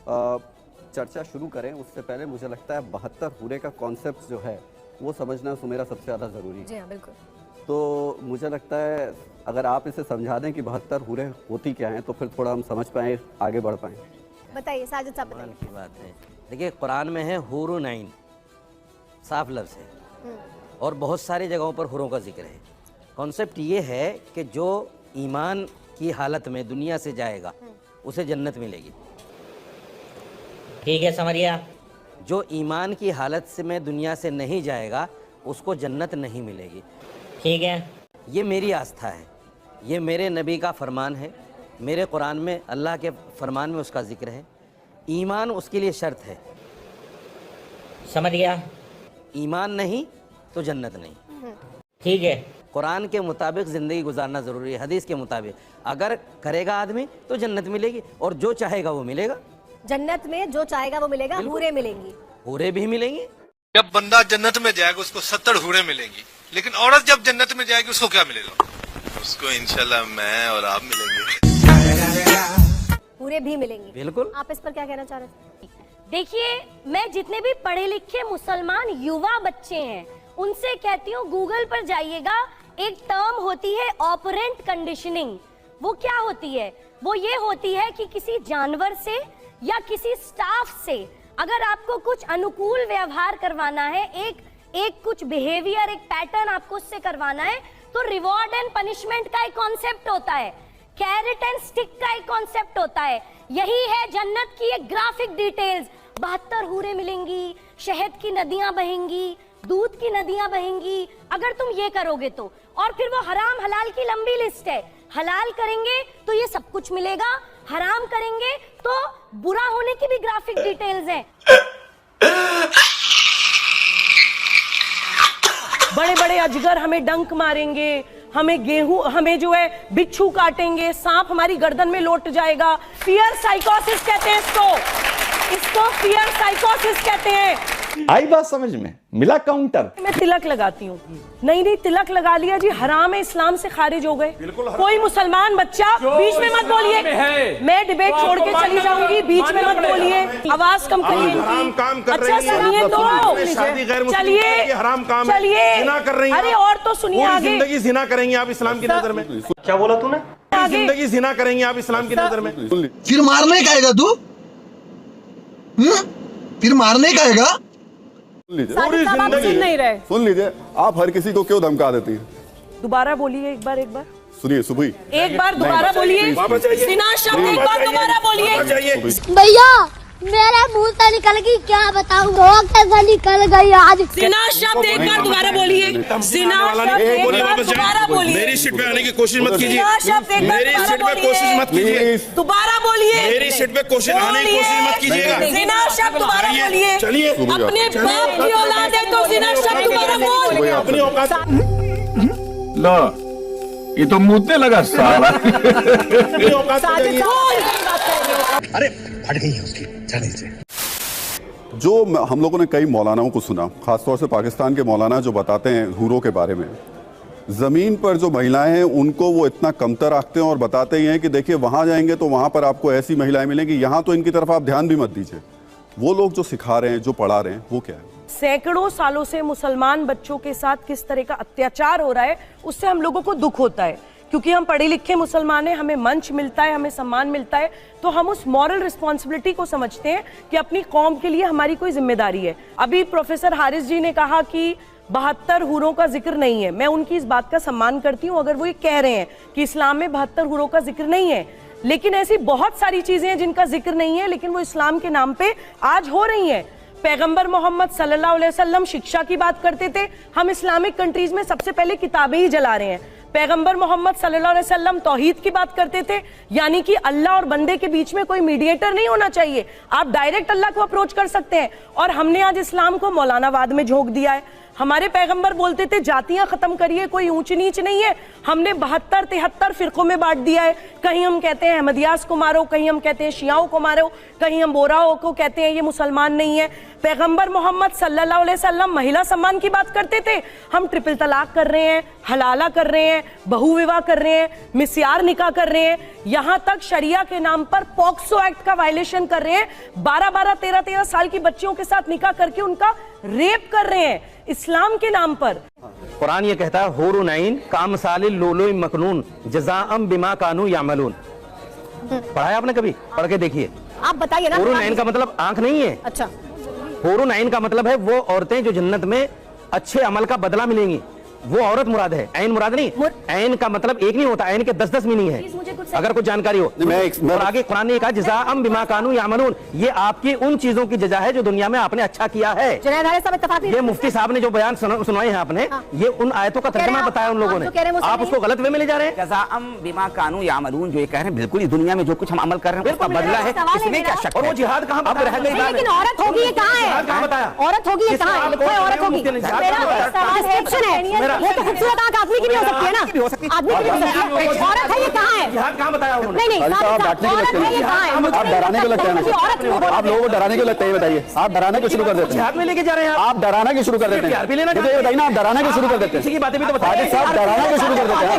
चर्चा शुरू करें उससे पहले मुझे लगता है 72 हूरे का कॉन्सेप्ट जो है वो समझना सुमेरा सबसे ज़्यादा ज़रूरी है। जी हाँ, बिल्कुल। तो मुझे लगता है अगर आप इसे समझा दें कि 72 हूरें होती क्या हैं तो फिर थोड़ा हम समझ पाएँ, आगे बढ़ पाएँ। बताइए साजिद साहब, बताइए। की बात है, देखिए कुरान में है हुरू नाइन, साफ लफ्ज़ है, और बहुत सारी जगहों पर हुरों का जिक्र है। कॉन्सेप्ट ये है कि जो ईमान की हालत में दुनिया से जाएगा उसे जन्नत मिलेगी। ठीक है, समझिए। जो ईमान की हालत से में दुनिया से नहीं जाएगा उसको जन्नत नहीं मिलेगी। ठीक है, ये मेरी आस्था है, ये मेरे नबी का फरमान है, मेरे कुरान में अल्लाह के फरमान में उसका जिक्र है। ईमान उसके लिए शर्त है। समझ गया। ईमान नहीं तो जन्नत नहीं। ठीक है, कुरान के मुताबिक ज़िंदगी गुजारना ज़रूरी है, हदीस के मुताबिक। अगर करेगा आदमी तो जन्नत मिलेगी, और जो चाहेगा वो मिलेगा। जन्नत में जो चाहेगा वो मिलेगा, हूरें मिलेंगी, हूरें भी मिलेंगी। जब बंदा जन्नत में जाएगा उसको 70 हूरें मिलेंगी, लेकिन औरत जब जन्नत में जाएगी उसको क्या मिलेगा? उसको इंशाल्लाह मैं और आप मिलेंगे, हूरें भी मिलेंगी। बिल्कुल। आप इस पर क्या कहना चाह रहे थे? देखिए, मैं जितने भी पढ़े लिखे मुसलमान युवा बच्चे हैं उनसे कहती हूँ, गूगल पर जाइएगा, एक टर्म होती है ऑपरेंट कंडीशनिंग। वो क्या होती है? वो ये होती है कि किसी जानवर से या किसी स्टाफ से अगर आपको कुछ अनुकूल व्यवहार करवाना है, एक कुछ बिहेवियर, एक पैटर्न आपको उससे करवाना है, तो रिवॉर्ड एंड पनिशमेंट का एक कॉन्सेप्ट होता है, कैरेट एंड स्टिक का एक कॉन्सेप्ट होता है। यही है जन्नत की एक ग्राफिक डिटेल्स। 72 हूरें मिलेंगी, शहद की नदियां बहेंगी, दूध की नदियां बहेंगी, अगर तुम ये करोगे तो। और फिर वो हराम हलाल की लंबी लिस्ट है। हलाल करेंगे तो ये सब कुछ मिलेगा, हराम करेंगे तो बुरा होने की भी ग्राफिक डिटेल्स है। बड़े बड़े अजगर हमें डंक मारेंगे, हमें गेहूं, हमें जो है बिच्छू काटेंगे, सांप हमारी गर्दन में लौट जाएगा। फियर साइकोसिस कहते हैं इसको फियर साइकोसिस कहते हैं। आई बात समझ में? मिला काउंटर। मैं तिलक लगाती हूँ। नहीं, तिलक लगा लिया जी, हराम है, इस्लाम से खारिज हो गए। कोई मुसलमान बच्चा बीच में मत बोलिए, मैं डिबेट छोड़ के चली जाऊंगी, बीच में मत बोलिए, आवाज कम करिए। हराम काम कर रही अच्छा सुनिए तो, चलिए, अरे और तो सुनिए आगे। जिंदगी जिना करेंगे आप इस्लाम की नजर में? क्या बोला तूने? जिंदगी जिना करेंगे आप इस्लाम की नजर में? फिर मारने का आएगा तू? फिर मारने का आएगा? पूरी जिंदगी नहीं रहे। सुन लीजिए, आप हर किसी को क्यों धमका देती हैं? दोबारा बोलिए एक बार। सुनिए सुबह एक बार दोबारा बोलिए, सिना शब्द एक बार दोबारा बोलिए। भैया मेरे मुंह से निकल गई, क्या बताऊं, कैसे निकल गई आज। सिना शब्द एक बार दोबारा बोलिए, सिना शब्द एक बार दोबारा बोलिए। मेरी सीट पे आने की कोशिश मत कीजिए, सिना शब्द एक बार मेरी सीट पे कोशिश मत कीजिए, दोबारा बोलिए। मेरी सीट पे कोशिश आने की कोशिश मत कीजिएगा। सिना शब्द दोबारा बोलिए। चलिए, अपने बाप की औलाद है तो सिना शब्द दोबारा बोल। अपनी औकात। लो, ये तो मुद्दे लगा साला। अपनी औकात पे जाइए। अरे फट गई है उसकी, चले। जो हम लोगों ने कई मौलानाओं को सुना, खासतौर से पाकिस्तान के मौलाना जो बताते हैं हूरों के बारे में, ज़मीन पर जो महिलाएं हैं उनको वो इतना कमतर आंकते हैं और बताते ही हैं कि देखिए वहाँ जाएंगे तो वहाँ पर आपको ऐसी महिलाएं मिलेंगी, यहाँ तो इनकी तरफ आप ध्यान भी मत दीजिए। वो लोग जो सिखा रहे हैं, जो पढ़ा रहे हैं, वो क्या है? सैकड़ों सालों से मुसलमान बच्चों के साथ किस तरह का अत्याचार हो रहा है, उससे हम लोगों को दुख होता है। क्योंकि हम पढ़े लिखे मुसलमान हैं, हमें मंच मिलता है, हमें सम्मान मिलता है, तो हम उस मॉरल रिस्पॉन्सिबिलिटी को समझते हैं कि अपनी कौम के लिए हमारी कोई जिम्मेदारी है। अभी प्रोफेसर हारिस जी ने कहा कि 72 हूरों का जिक्र नहीं है। मैं उनकी इस बात का सम्मान करती हूँ अगर वो ये कह रहे हैं कि इस्लाम में 72 हूरों का जिक्र नहीं है, लेकिन ऐसी बहुत सारी चीजें हैं जिनका जिक्र नहीं है, लेकिन वो इस्लाम के नाम पे आज हो रही हैं। पैगंबर मोहम्मद सल्लल्लाहु अलैहि वसल्लम शिक्षा की बात करते थे, हम इस्लामिक कंट्रीज में सबसे पहले किताबें ही जला रहे हैं। पैगंबर मोहम्मद सल्लल्लाहु अलैहि वसल्लम तौहीद की बात करते थे, यानी कि अल्लाह और बंदे के बीच में कोई मीडिएटर नहीं होना चाहिए, आप डायरेक्ट अल्लाह को अप्रोच कर सकते हैं। और हमने आज इस्लाम को मौलानावाद में झोंक दिया है, हमारे पैगंबर बोलते थे जातियां खत्म करिए, कोई ऊंच नीच नहीं है। हमने 72-73 फिरकों में बांट दिया है। कहीं हम कहते हैं अहमदियास को मारो, कहीं हम कहते हैं शियाओं को मारो, कहीं हम बोराओं को कहते हैं ये मुसलमान नहीं है। पैगंबर मोहम्मद सल्लल्लाहु अलैहि वसल्लम महिला सम्मान की बात करते थे, हम ट्रिपल तलाक कर रहे हैं, हलाला कर रहे हैं, बहु विवाह कर रहे हैं, मिस्यार निकाह कर रहे हैं, यहां तक शरिया के नाम पर पॉक्सो एक्ट का वायलेशन कर रहे हैं। 12-12, 13-13 साल की बच्चियों के साथ निकाह करके उनका रेप कर रहे हैं इस्लाम के नाम पर। कुरान ये कहता है हुरून ऐन कामसालिल लुलुई मकनून जज़ाअम बिमा कानू यामलून। पढ़ा है आपने कभी? पढ़ के देखिए। आप बताइए ना। हुरून ऐन का मतलब आंख नहीं है। अच्छा, हुरून ऐन का मतलब है वो औरतें जो जन्नत में अच्छे अमल का बदला मिलेंगी, वो औरत मुराद है, ऐन मुराद नहीं। ऐन का मतलब एक नहीं होता, ऐन के 10-10 मीनिंग है, अगर कुछ जानकारी हो। और आगे कुरान ने कहा जज़ाअम बिमा कानू यामलून, ये आपकी उन चीजों की जजा है जो दुनिया में आपने अच्छा किया है। ये मुफ्ती साहब ने जो बयान सुनाए हैं आपने, ये उन आयतों का तर्जुमा बताया उन लोगों ने। आप उसको गलत वे में ले जा रहे हैं। जज़ाअम बिमा कानू यामलून जो ये कह रहे हैं, बिल्कुल इस दुनिया में जो कुछ हम अमल कर रहे हैं उसका बदला है, इसमें क्या शक? और वो जिहाद कहाँ अब रह गई बात, लेकिन औरत होगी ये कहाँ है? कहाँ बताया? औरत होगी ये कहाँ है? लिखा है औरत होगी। डिस्क्रिप्शन है, वो तो खूबसूरत आंख आदमी की भी हो सकती है ना, आदमी की भी हो सकती है। औरत है ये कहाँ है? जिहाद कहाँ बताया उन्होंने? नहीं नहीं, औरत है ये कहाँ है? आप डराने को लगते हैं, आप लोगों को डराने को लगता है, ये बताइए। आप डराने को शुरू कर देते हैं, जिहाद में लेके जा रहे हैं आप डराना के शुरू कर देते हैं। प्यार भी लेना ये बताइए ना, आप डराना के शुरू कर देते हैं। किसी की बातें भी तो बताइए। साहब डराना के शुरू कर देते हैं।